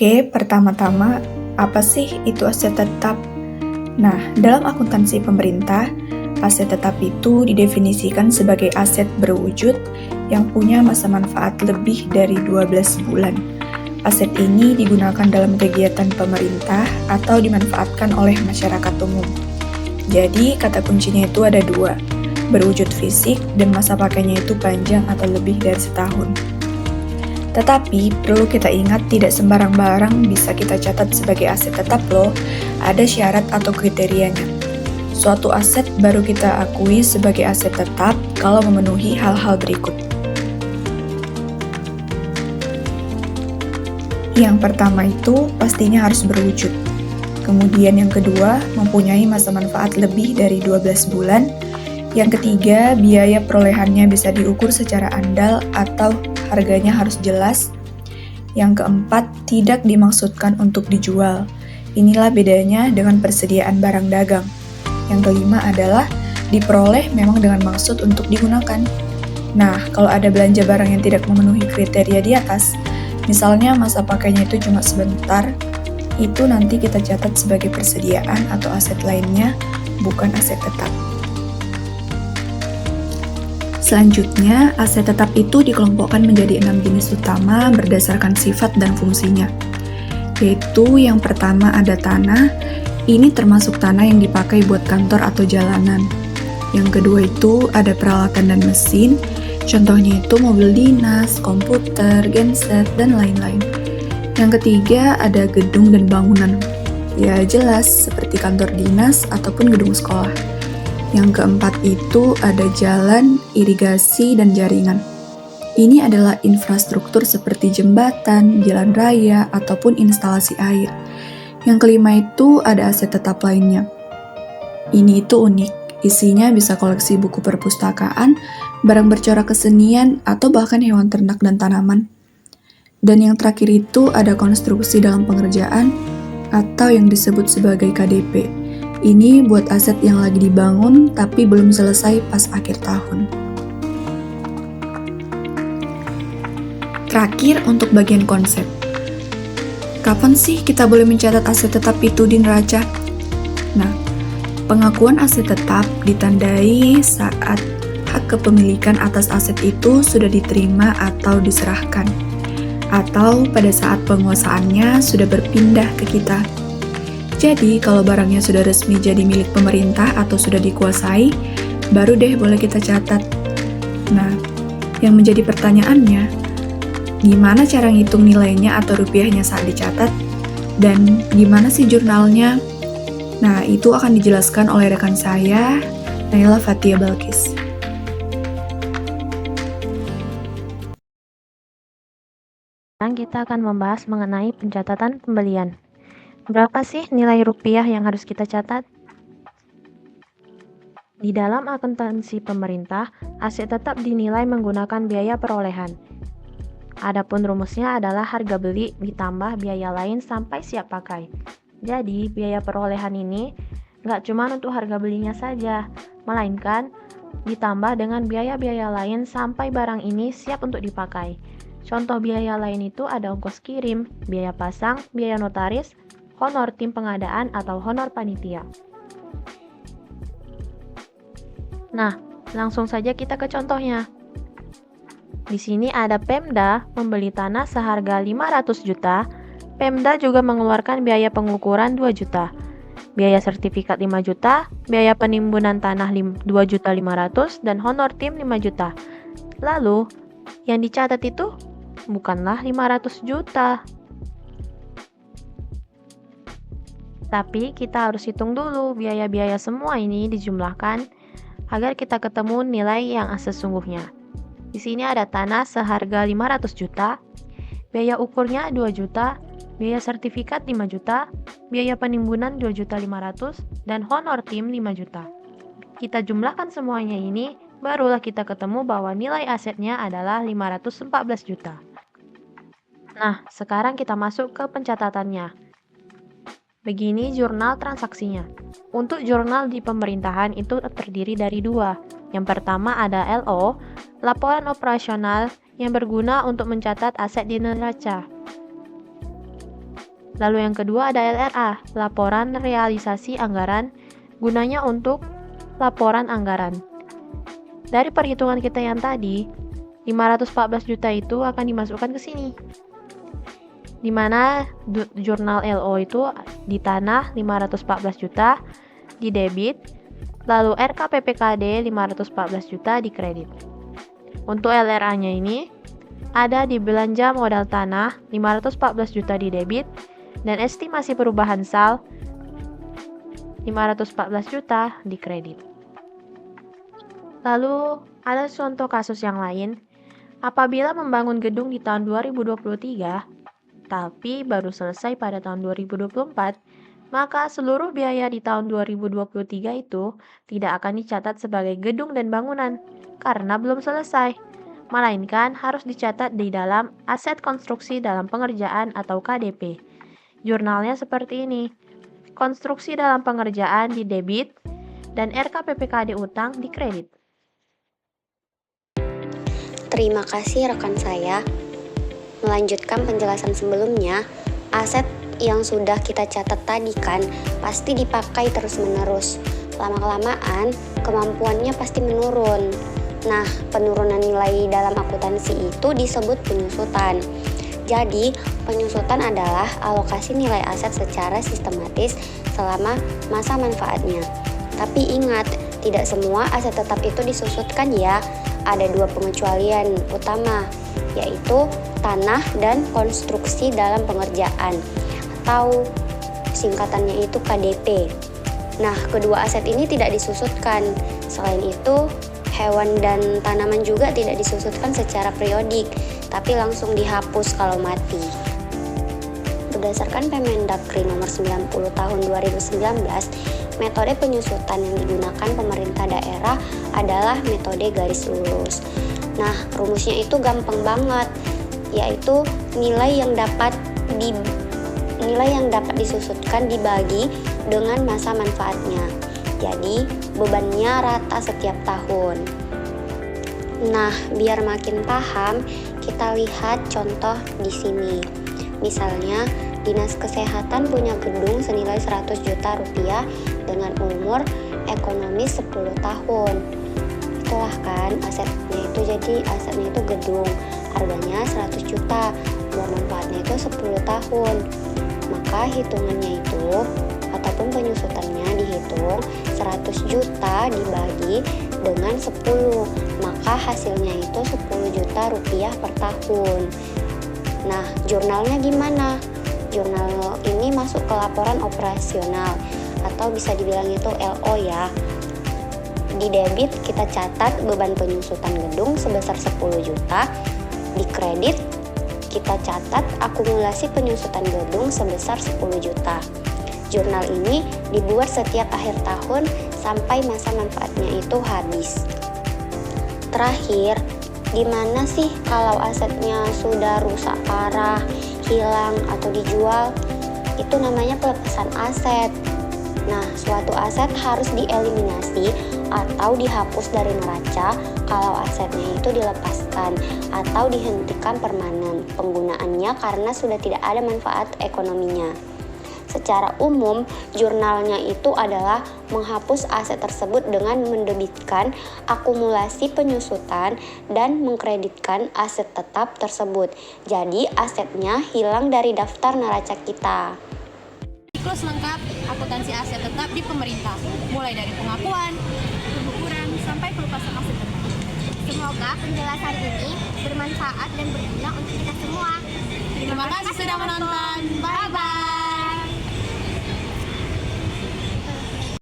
Oke, pertama-tama, apa sih itu aset tetap? Nah, dalam akuntansi pemerintah, aset tetap itu didefinisikan sebagai aset berwujud yang punya masa manfaat lebih dari 12 bulan. Aset ini digunakan dalam kegiatan pemerintah atau dimanfaatkan oleh masyarakat umum. Jadi, kata kuncinya itu ada dua, berwujud fisik dan masa pakainya itu panjang atau lebih dari setahun. Tetapi, perlu kita ingat tidak sembarang barang bisa kita catat sebagai aset tetap loh, ada syarat atau kriterianya. Suatu aset baru kita akui sebagai aset tetap kalau memenuhi hal-hal berikut. Yang pertama itu pastinya harus berwujud. Kemudian yang kedua, mempunyai masa manfaat lebih dari 12 bulan. Yang ketiga, biaya perolehannya bisa diukur secara andal atau harganya harus jelas. Yang keempat, tidak dimaksudkan untuk dijual. Inilah bedanya dengan persediaan barang dagang. Yang kelima adalah diperoleh memang dengan maksud untuk digunakan. Nah, kalau ada belanja barang yang tidak memenuhi kriteria di atas, misalnya masa pakainya itu cuma sebentar, itu nanti kita catat sebagai persediaan atau aset lainnya, bukan aset tetap. Selanjutnya, aset tetap itu dikelompokkan menjadi 6 jenis utama berdasarkan sifat dan fungsinya. Yaitu yang pertama ada tanah, ini termasuk tanah yang dipakai buat kantor atau jalanan. Yang kedua itu ada peralatan dan mesin, contohnya itu mobil dinas, komputer, genset, dan lain-lain. Yang ketiga ada gedung dan bangunan, ya jelas seperti kantor dinas ataupun gedung sekolah. Yang keempat itu ada jalan, irigasi, dan jaringan. Ini adalah infrastruktur seperti jembatan, jalan raya, ataupun instalasi air. Yang kelima itu ada aset tetap lainnya. Ini itu unik, isinya bisa koleksi buku perpustakaan, barang bercorak kesenian, atau bahkan hewan ternak dan tanaman. Dan yang terakhir itu ada konstruksi dalam pengerjaan, atau yang disebut sebagai KDP. Ini buat aset yang lagi dibangun tapi belum selesai pas akhir tahun. Terakhir untuk bagian konsep. Kapan sih kita boleh mencatat aset tetap itu di neraca? Nah, pengakuan aset tetap ditandai saat hak kepemilikan atas aset itu sudah diterima atau diserahkan, atau pada saat penguasaannya sudah berpindah ke kita. Jadi, kalau barangnya sudah resmi jadi milik pemerintah atau sudah dikuasai, baru deh boleh kita catat. Nah, yang menjadi pertanyaannya, gimana cara ngitung nilainya atau rupiahnya saat dicatat? Dan gimana sih jurnalnya? Nah, itu akan dijelaskan oleh rekan saya, Naila Fatia Balkis. Sekarang kita akan membahas mengenai pencatatan pembelian. Berapa sih nilai rupiah yang harus kita catat? Di dalam akuntansi pemerintah, aset tetap dinilai menggunakan biaya perolehan. Adapun rumusnya adalah harga beli ditambah biaya lain sampai siap pakai. Jadi, biaya perolehan ini nggak cuma untuk harga belinya saja, melainkan ditambah dengan biaya-biaya lain sampai barang ini siap untuk dipakai. Contoh biaya lain itu ada ongkos kirim, biaya pasang, biaya notaris, honor tim pengadaan atau honor panitia. Nah, langsung saja kita ke contohnya. Di sini ada Pemda membeli tanah seharga 500 juta, Pemda juga mengeluarkan biaya pengukuran 2 juta, biaya sertifikat 5 juta, biaya penimbunan tanah 2.500.000 dan honor tim 5 juta. Lalu, yang dicatat itu bukanlah 500 juta. Tapi kita harus hitung dulu biaya-biaya semua ini dijumlahkan agar kita ketemu nilai yang sesungguhnya. Di sini ada tanah seharga 500 juta, biaya ukurnya 2 juta, biaya sertifikat 5 juta, biaya penimbunan 2.500.000 dan honor tim 5 juta. Kita jumlahkan semuanya ini, barulah kita ketemu bahwa nilai asetnya adalah 514 juta. Nah, sekarang kita masuk ke pencatatannya. Begini jurnal transaksinya. Untuk jurnal di pemerintahan itu terdiri dari dua. Yang pertama ada LO, laporan operasional yang berguna untuk mencatat aset di neraca. Lalu yang kedua ada LRA, laporan realisasi anggaran, gunanya untuk laporan anggaran. Dari perhitungan kita yang tadi, 514 juta itu akan dimasukkan ke sini. Di mana jurnal LO itu di tanah 514 juta di debit, lalu RKPPKD 514 juta di kredit. Untuk LRA-nya ini ada di belanja modal tanah 514 juta di debit dan estimasi perubahan sal 514 juta di kredit. Lalu ada contoh kasus yang lain. Apabila membangun gedung di tahun 2023 tapi baru selesai pada tahun 2024, maka seluruh biaya di tahun 2023 itu tidak akan dicatat sebagai gedung dan bangunan karena belum selesai, melainkan harus dicatat di dalam aset konstruksi dalam pengerjaan atau KDP. Jurnalnya seperti ini. Konstruksi dalam pengerjaan di debit dan RKPPKD utang di kredit. Terima kasih rekan saya. Melanjutkan penjelasan sebelumnya, aset yang sudah kita catat tadi kan pasti dipakai terus-menerus. Lama-kelamaan kemampuannya pasti menurun. Nah, penurunan nilai dalam akuntansi itu disebut penyusutan. Jadi, penyusutan adalah alokasi nilai aset secara sistematis selama masa manfaatnya. Tapi ingat, tidak semua aset tetap itu disusutkan ya. Ada dua pengecualian utama, yaitu tanah dan konstruksi dalam pengerjaan, atau singkatannya itu KDP. Nah, kedua aset ini tidak disusutkan. Selain itu, hewan dan tanaman juga tidak disusutkan secara periodik, tapi langsung dihapus kalau mati. Berdasarkan Permendagri nomor 90 tahun 2019, metode penyusutan yang digunakan pemerintah daerah adalah metode garis lurus. Nah, rumusnya itu gampang banget, yaitu nilai yang dapat disusutkan dibagi dengan masa manfaatnya. Jadi, bebannya rata setiap tahun. Nah, biar makin paham, kita lihat contoh di sini. Misalnya, Dinas Kesehatan punya gedung senilai 100 juta rupiah dengan umur ekonomis 10 tahun. Itulah kan asetnya itu, jadi asetnya itu gedung, harganya 100 juta, umur manfaatnya itu 10 tahun. Maka hitungannya itu ataupun penyusutannya dihitung 100 juta dibagi dengan 10, maka hasilnya itu 10 juta rupiah per tahun. Nah, jurnalnya gimana? Jurnal ini masuk ke laporan operasional atau bisa dibilang itu LO ya. Di debit kita catat beban penyusutan gedung sebesar 10 juta, di kredit kita catat akumulasi penyusutan gedung sebesar 10 juta. Jurnal ini dibuat setiap akhir tahun sampai masa manfaatnya itu habis. Terakhir, gimana sih kalau asetnya sudah rusak parah, hilang atau dijual? Itu namanya pelepasan aset. Nah, suatu aset harus dieliminasi atau dihapus dari neraca kalau asetnya itu dilepaskan atau dihentikan permanen penggunaannya karena sudah tidak ada manfaat ekonominya. Secara umum, jurnalnya itu adalah menghapus aset tersebut dengan mendebitkan akumulasi penyusutan dan mengkreditkan aset tetap tersebut. Jadi, asetnya hilang dari daftar neraca kita. Siklus lengkap akuntansi aset tetap di pemerintah, mulai dari pengakuan, pengukuran, sampai pelepasan aset tetap. Semoga penjelasan ini bermanfaat dan berguna untuk kita semua. Terima kasih sudah menonton. Bye-bye.